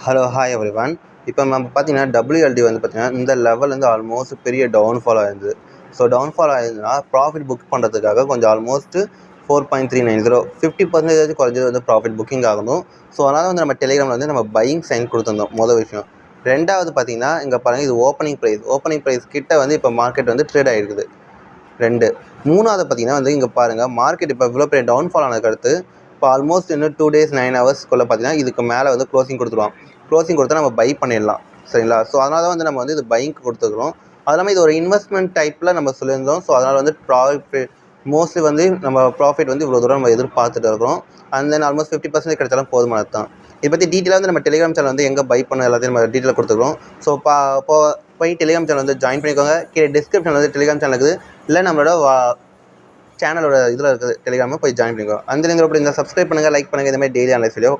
Hello hi everyone. இப்போ நம்ம பார்த்தீங்கன்னா WLD வந்து பார்த்தீங்கன்னா இந்த லெவல்லேருந்து ஆல்மோஸ்ட் பெரிய டவுன்ஃபால் ஆயிருந்தது. ஸோ டவுன்ஃபால் ஆயிருந்ததுன்னா ப்ராஃபிட் புக் பண்ணுறதுக்காக கொஞ்சம் ஆல்மோஸ்ட் 4.390 50% குறைஞ்சது வந்து ப்ராஃபிட் புக்கிங் ஆகணும். ஸோ அதனால் வந்து நம்ம டெலிகிராமில் வந்து நம்ம பையிங் சைன் கொடுத்துருந்தோம் மொதல் விஷயம். ரெண்டாவது பார்த்தீங்கன்னா இங்கே பாருங்கள், இது ஓப்பனிங் ப்ரைஸ் கிட்ட வந்து இப்போ மார்க்கெட் வந்து ட்ரேட் ஆகிருக்குது 2. மூணாவது பார்த்தீங்கன்னா வந்து இங்கே பாருங்கள், மார்க்கெட் இப்போ இவ்வளோ பெரிய டவுன்ஃபால் ஆனதுக்கு அடுத்து இப்போ ஆல்மோஸ்ட் இன்னும் 2 days 9 hours பார்த்தீங்கன்னா இதுக்கு மேலே வந்து க்ளோசிங் கொடுத்துருவான். க்ளோசிங் கொடுத்தா நம்ம பை பண்ணிடலாம், சரிங்களா? ஸோ அதனால தான் வந்து நம்ம வந்து இது பைங்க்கு கொடுத்துக்கிறோம். அது இல்லாமல் இது ஒரு இன்வெஸ்ட்மெண்ட் டைப்பில் நம்ம சொல்லியிருந்தோம். ஸோ அதனால் வந்து ப்ராஃபிட் மோஸ்ட்லி வந்து நம்ம ப்ராஃபிட் வந்து இவ்வளோ தூரம் நம்ம எதிர்பார்த்துட்டு இருக்கிறோம். அண்ட் தென் ஆல்மோஸ்ட் 50% கிடைச்சாலும் போதுமானது தான். இதை பற்றி டீட்டெயிலாக வந்து நம்ம டெலிகிராம் சேனல் வந்து எங்கே பை பண்ண எல்லாத்தையும் நம்ம டீட்டெயிலாக கொடுத்துக்கிறோம். ஸோ போய் டெலிகிராம் சேனல் வந்து ஜாயின் பண்ணிக்கோங்க. கீழே டிஸ்கிரிப்ஷனில் வந்து டெலிகிராம் சேனல் இருக்குது, இல்லை நம்மளோட சேனலோட இதில் இருக்குது, டெலிகிராமில் போய் ஜாயின் பண்ணிக்கோங்க. அந்த நீங்கள் அப்படி இந்த சப்ஸ்கிரைப் பண்ணுங்கள், லைக் பண்ணுங்கள். இந்த மாதிரி டெய்லி அனலைஸ் வீடியோ